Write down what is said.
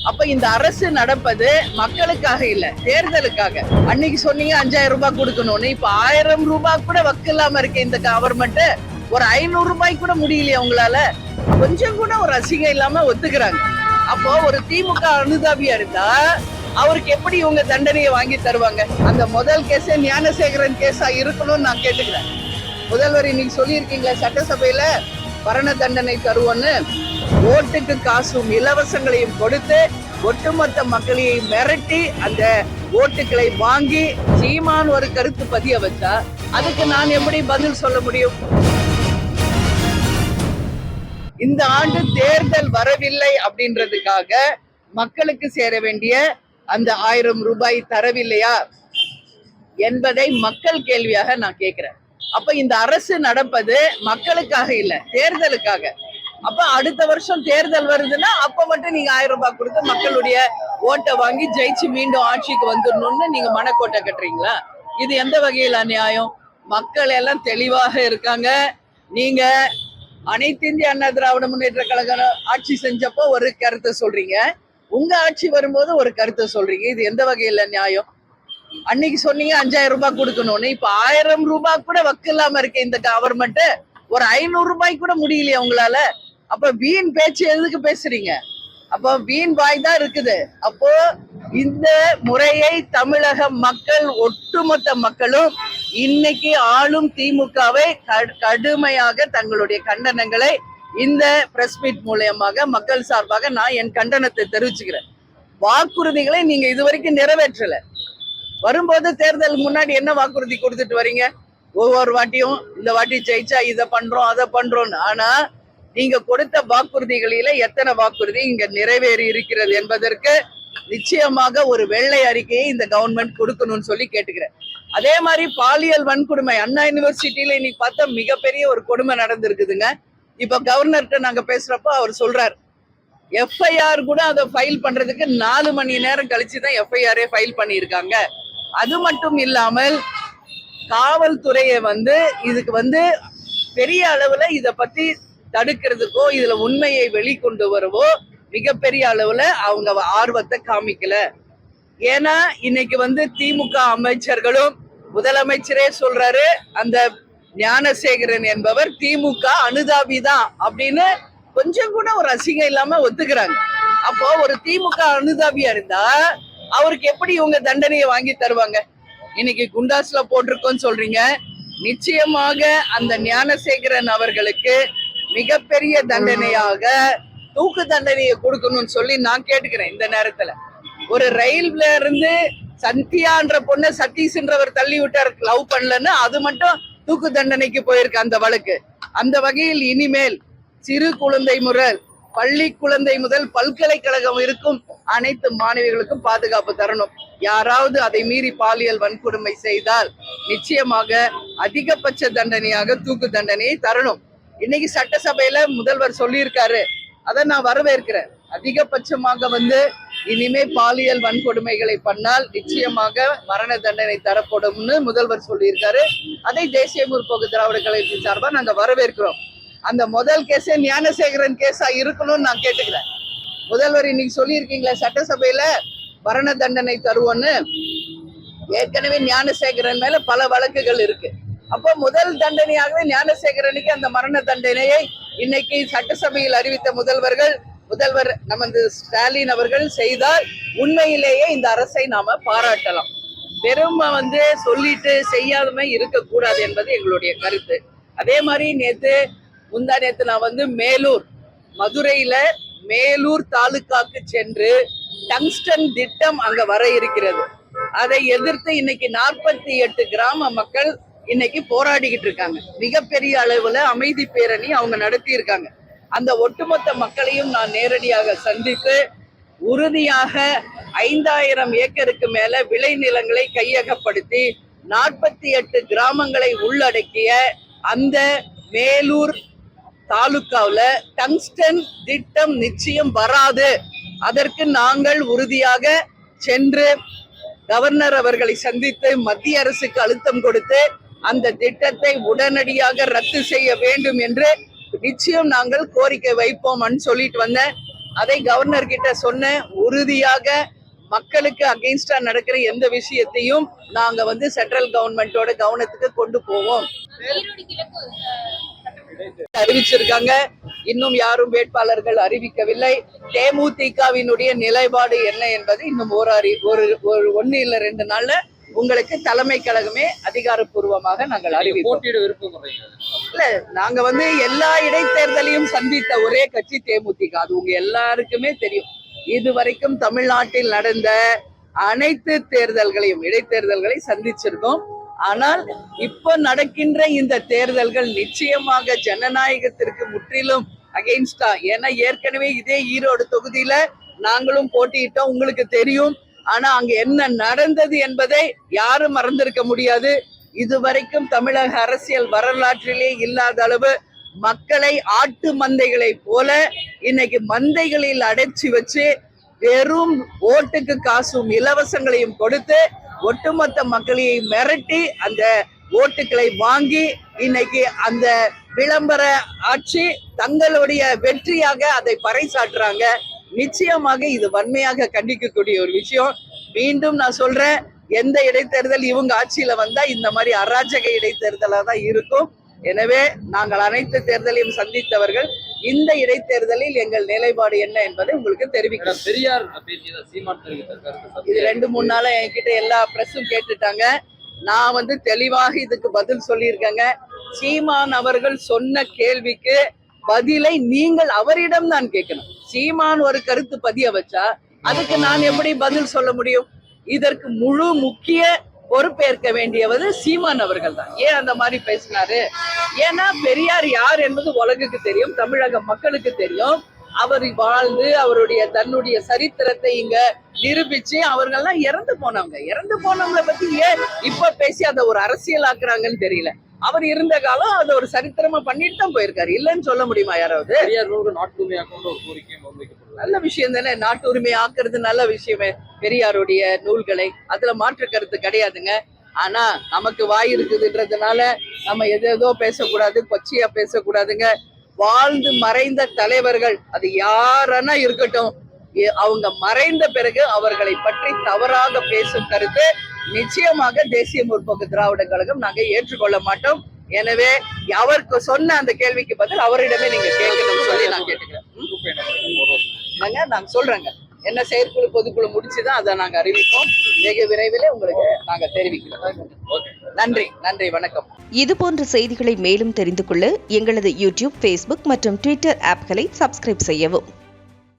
அப்ப இந்த அரசு நடப்பது மக்களுக்காக இல்ல, தேர்தலுக்காக. அன்னைக்கு சொன்னீங்க 5000 ரூபாய் கொடுக்கணும்னு, இப்ப 1000 ரூபாய் கூட வக்கு இல்லாம இருக்கு இந்த கவர்மெண்ட். ஒரு 500 ரூபாய்க்கு கூட முடியலையா உங்களால? கொஞ்சம் கூட ஒரு அசிங்கம் இல்லாம ஒத்துக்கிறாங்க. அப்போ ஒரு திமுக அனுதாபியா இருந்தா அவருக்கு எப்படி இவங்க தண்டனையை வாங்கி தருவாங்க? அந்த முதல் கேஸே ஞானசேகரன் கேஸா இருக்கணும்னு நான் கேட்டுக்கிறேன். முதல்வர் இன்னைக்கு சொல்லியிருக்கீங்களா சட்டசபையில மரண தண்டனை தருவோன்னு? ஓட்டுக்கு காசும் இலவசங்களையும் கொடுத்து ஒட்டுமொத்த மக்களையும் மிரட்டி அந்த ஓட்டுகளை வாங்கி சீமான் ஒரு கருத்து பதிய வச்சா அதுக்கு நான் எப்படி பதில் சொல்ல முடியும்? இந்த ஆண்டு தேர்தல் வரவில்லை அப்படின்றதுக்காக மக்களுக்கு சேர வேண்டிய அந்த 1000 ரூபாய் தரவில்லையா என்பதை மக்கள் கேள்வியாக நான் கேட்கிறேன். அப்ப இந்த அரசு நடப்பது மக்களுக்காக இல்ல, தேர்தலுக்காக. அப்ப அடுத்த வருஷம் தேர்தல் வருதுன்னா அப்ப மட்டும் நீங்க 1000 ரூபாய் கொடுத்து மக்களுடைய ஓட்டை வாங்கி ஜெயிச்சு மீண்டும் ஆட்சிக்கு வந்துடணும்னு நீங்க மனக்கோட்டை கட்டுறீங்களா? இது எந்த வகையில் அநியாயம்? மக்கள் எல்லாம் தெளிவாக இருக்காங்க. நீங்க அனைத்து இந்திய அண்ணா திராவிட முன்னேற்ற கழகம் ஆட்சி செஞ்சப்போ ஒரு கருத்தை சொல்றீங்க, உங்க ஆட்சி வரும்போது ஒரு கருத்தை சொல்றீங்க. இது எந்த வகையில நியாயம்? அன்னைக்கு சொன்னீங்க 5000 ரூபாய் கொடுக்கணும்னு, இப்ப 1000 ரூபாய் கூட வக்கு இல்லாம இருக்கு இந்த கவர்மெண்ட். ஒரு 500 ரூபாய்க்கு கூட முடியலையா உங்களால? அப்ப வீண் பேச்சு எதுக்கு பேசுறீங்க? அப்போ வீண் வாய் தான் இருக்குது. அப்போ இந்த முறையை தமிழக மக்கள், ஒட்டுமொத்த மக்களும் இன்னைக்கு ஆளும் திமுகவை கடுமையாக தங்களுடைய கண்டனங்களை இந்த பிரஸ் மீட் மூலமாக மக்கள் சார்பாக நான் என் கண்டனத்தை தெரிவிச்சுக்கிறேன். வாக்குறுதிகளை நீங்க இதுவரைக்கும் நிறைவேற்றல. வரும்போது தேர்தல் முன்னாடி என்ன வாக்குறுதி கொடுத்துட்டு வரீங்க? ஒவ்வொரு வாட்டியும் இந்த வாட்டி ஜெயிச்சா இதை பண்றோம் அதை பண்றோம்னு. ஆனா நீங்க கொடுத்த வாக்குறுதிகளில எத்தனை வாக்குறுதி இங்க நிறைவேறி இருக்கிறது என்பதற்கு நிச்சயமாக ஒரு வெள்ளை அறிக்கையை இந்த கவர்மெண்ட் கொடுக்கணும்னு சொல்லி கேட்டுக்கிறேன். அதே மாதிரி பாலியல் வன்கொடுமை அண்ணா யூனிவர்சிட்டியில இன்னைக்கு பார்த்தா மிகப்பெரிய ஒரு கொடுமை நடந்திருக்குதுங்க. இப்ப கவர்னர்கிட்ட நாங்க பேசுறப்போ அவர் சொல்றாரு, எஃப்ஐஆர் கூட அதை ஃபைல் பண்றதுக்கு 4 மணி நேரம் கழிச்சுதான் எஃப்ஐஆரே ஃபைல் பண்ணியிருக்காங்க. அது மட்டும் இல்லாமல் காவல்துறையை இதுக்கு பெரிய அளவுல இத பத்தி தடுக்கிறதுக்கோ இதுல உண்மையை வெளிக்கொண்டு வரவோ மிகப்பெரிய அளவுல அவங்க ஆர்வத்தை காமிக்கல. ஏன்னா இன்னைக்கு திமுக அமைச்சர்களும் முதலமைச்சரே சொல்றாரு, அந்த ஞானசேகரன் என்பவர் திமுக அனுதாபி தான் அப்படின்னு கொஞ்சம் கூட ஒரு அசிங்கம் இல்லாம ஒத்துக்கிறாங்க. அப்போ ஒரு திமுக அனுதாபியா இருந்தா அவருக்கு எப்படி இவங்க தண்டனையை வாங்கி தருவாங்க? இன்னைக்கு குண்டாஸ்ல போட்டிருக்கோன்னு சொல்றீங்க. நிச்சயமாக அந்த ஞானசேகரன் அவர்களுக்கு மிகப்பெரிய தண்டனையாக தூக்கு தண்டனையை கொடுக்கணும்னு சொல்லி நான் கேட்டுக்கிறேன். இந்த நேரத்துல ஒரு ரயில்ல இருந்து சந்தியான்ற பொண்ணு சதீஷ்ன்றவர் தள்ளி விட்டார், லவ் பண்ணலன்னு, அது மட்டும் தூக்கு தண்டனைக்கு போயிருக்கு அந்த வழக்கு. அந்த வகையில் இனிமேல் சிறு குழந்தை முதல் பள்ளி குழந்தை முதல் பல்கலைக்கழகம் இருக்கும் அனைத்து மாணவிகளுக்கும் பாதுகாப்பு தரணும். யாராவது அதை மீறி பாலியல் வன்கொடுமை செய்தால் நிச்சயமாக அதிகபட்ச தண்டனையாக தூக்கு தண்டனையை தரணும். இன்னைக்கு சட்டசபையில முதல்வர் சொல்லியிருக்காரு, அதை நான் வரவேற்கிறேன். அதிகபட்சமாக இனிமே பாலியல் வன்கொடுமைகளை பண்ணால் நிச்சயமாக மரண தண்டனை தரப்படும்னு முதல்வர் சொல்லியிருக்காரு. அதை தேசிய முற்போக்கு திராவிட கழகத்தின் சார்பா நாங்க வரவேற்கிறோம். அந்த முதல் கேஸே ஞானசேகரன் கேஸா இருக்கணும்னு நான் கேட்டுக்கிறேன். முதல்வர் இன்னைக்கு சொல்லியிருக்கீங்களா சட்டசபையில மரண தண்டனை தருவோன்னு? ஏற்கனவே ஞானசேகரன் மேல பல வழக்குகள் இருக்கு. அப்போ முதல் தண்டனையாகவே ஞானசேகரனுக்கு அந்த மரண தண்டனையை இன்னைக்கு சட்டசபையில் அறிவித்த முதல்வர் நமது ஸ்டாலின் அவர்கள் செய்தால் உண்மையிலேயே இந்த அரசை நாம பாராட்டலாம். வெறும் சொல்லிட்டு செய்யாதமே இருக்கக்கூடாது என்பது எங்களுடைய கருத்து. அதே மாதிரி முந்தா நேத்து நான் மேலூர், மதுரையில மேலூர் தாலுகாக்கு சென்று டங்ஸ்டன் திட்டம் அங்க வர இருக்கிறது. அதை எதிர்த்து இன்னைக்கு 48 கிராம மக்கள் இன்னைக்கு போராடிக்கிட்டு இருக்காங்க. மிகப்பெரிய அளவுல அமைதி பேரணி அவங்க நடத்தி இருக்காங்க. அந்த ஒட்டுமொத்த மக்களையும் நான் நேரடியாக சந்தித்து உறுதியாக 5000 ஏக்கருக்கு மேல விளைநிலங்களை கையகப்படுத்தி 48 கிராமங்களை உள்ளடக்கிய அந்த மேலூர் தாலுகாவுல டங்ஸ்டன் திட்டம் நிச்சயம் வராது. அதற்கு நாங்கள் உறுதியாக சென்று கவர்னர் அவர்களை சந்தித்து மத்திய அரசுக்கு அழுத்தம் கொடுத்து அந்த திட்டத்தை உடனடியாக ரத்து செய்ய வேண்டும் என்று நிச்சயம் நாங்கள் கோரிக்கை வைப்போம்னு சொல்லிட்டு வந்தேன். அதை கவர்னர் கிட்ட சொன்னேன். உறுதியாக மக்களுக்கு அகைன்ஸ்டா நடக்கிற எந்த விஷயத்தையும் நாங்க வந்து சென்ட்ரல் கவர்மெண்டோட கவனத்துக்கு கொண்டு போவோம். அறிவிச்சிருக்காங்க. இன்னும் யாரும் வேட்பாளர்கள் அறிவிக்கவில்லை. தேமுதிகவினுடைய நிலைப்பாடு என்ன என்பது இன்னும் ஒன்னு இல்ல 2 நாள்ல உங்களுக்கு தலைமை கழகமே அதிகாரப்பூர்வமாக நாங்கள் அறிவிப்போம். இல்ல, நாங்க வந்து எல்லா இடைத்தேர்தலையும் சந்தித்த ஒரே கட்சி தேமுதிக. அது உங்க எல்லாருக்குமே தெரியும். இதுவரைக்கும் தமிழ்நாட்டில் நடந்த அனைத்து தேர்தல்களையும் இடைத்தேர்தல்களை சந்திச்சிருக்கோம். ஆனால் இப்ப நடக்கின்ற இந்த தேர்தல்கள் நிச்சயமாக ஜனநாயகத்திற்கு முற்றிலும் அகைன்ஸ்டா. ஏன்னா ஏற்கனவே இதே ஈரோடு தொகுதியில நாங்களும் போட்டியிட்டோம், உங்களுக்கு தெரியும். ஆனா அங்க என்ன நடந்தது என்பதை யாரும் மறந்திருக்க முடியாது. இதுவரைக்கும் தமிழக அரசியல் வரலாற்றிலே இல்லாத அளவு மக்களை ஆட்டு மந்தைகளை போல இன்னைக்கு மந்தைகளில் அடைச்சி வச்சு வெறும் ஓட்டுக்கு காசும் இலவசங்களையும் கொடுத்து ஒட்டுமொத்த மக்களையும் மிரட்டி அந்த ஓட்டுகளை வாங்கி இன்னைக்கு அந்த விளம்பர ஆட்சி தங்களுடைய வெற்றியாக அதை பறைசாற்றுறாங்க. நிச்சயமாக இது வன்மையாக கண்டிக்கக்கூடிய ஒரு விஷயம். மீண்டும் நான் சொல்றேன், எந்த இடைத்தேர்தல் இவங்க ஆட்சியில வந்தா இந்த மாதிரி அராஜக இடைத்தேர்தலா தான் இருக்கும். எனவே நாங்கள் அனைத்து தேர்தலையும் சந்தித்தவர்கள். இந்த இடைத்தேர்தலில் எங்கள் நிலைப்பாடு என்ன என்பதை உங்களுக்கு தெரிவிக்கிறோம். பெரியார் இது 2-3 நாளா என்கிட்ட எல்லா பிரஸும் கேட்டுட்டாங்க. நான் வந்து தெளிவாக இதுக்கு பதில் சொல்லியிருக்கேங்க. சீமான் அவர்கள் சொன்ன கேள்விக்கு பதிலை நீங்கள் அவரிடம் தான் கேட்கணும். சீமான் ஒரு கருத்து பதிய வச்சா அதுக்கு நான் எப்படி பதில் சொல்ல முடியும்? இதற்கு முழு முக்கிய பொறுப்பேற்க வேண்டியவர் சீமான் அவர்கள் தான். ஏன் அந்த மாதிரி பேசினாரு? ஏன்னா பெரியார் யார் என்பது உலகுக்கு தெரியும், தமிழக மக்களுக்கு தெரியும். அவர் வாழ்ந்து அவருடைய தன்னுடைய சரித்திரத்தை இங்க நிரூபிச்சு அவர்கள்லாம் இறந்து போனவங்களை பத்தி ஏன் இப்ப பேசி அதை ஒரு அரசியல் ஆக்குறாங்கன்னு தெரியல. அவர் இருந்த காலம் அதை ஒரு சரித்திரமா பண்ணிட்டு தான் போயிருக்காரு. இல்லைன்னு சொல்ல முடியுமா யாராவது? நல்ல விஷயம் தானே, நாட்டு உரிமை ஆக்குறது நல்ல விஷயமே. பெரியாருடைய நூல்களை அதுல மாற்று கருத்து கிடையாதுங்க. ஆனா நமக்கு வாய் இருக்குதுன்றதுனால நம்ம எதோ பேசக்கூடாது, கொச்சையா பேசக்கூடாதுங்க. வாழ்ந்து மறைந்த தலைவர்கள் அது யாரன்னா இருக்கட்டும், அவங்க மறைந்த பிறகு அவர்களை பற்றி தவறாக பேசும் கருத்து நிச்சயமாக தேசிய முற்போக்கு திராவிட கழகம் நாங்க ஏற்றுக்கொள்ள மாட்டோம். எனவே அவருக்கு சொன்ன அந்த கேள்விக்கு பதில் அவரிடமே நீங்க கேட்கணும்னு சொல்லி நான் கேட்டுக்கிறேன். நாங்க சொல்றேங்க, என்ன செயற்குழு பொதுக்குழு முடிச்சுதான் அதை நாங்க அறிவிப்போம். வெகு விரைவில் உங்களுக்கு நாங்க தெரிவிக்கிறோம். நன்றி, வணக்கம். இது போன்ற செய்திகளை மேலும் தெரிந்து கொள்ள எங்களது யூடியூப், Facebook மற்றும் Twitter ஆப்களை சப்ஸ்கிரைப் செய்யவும்.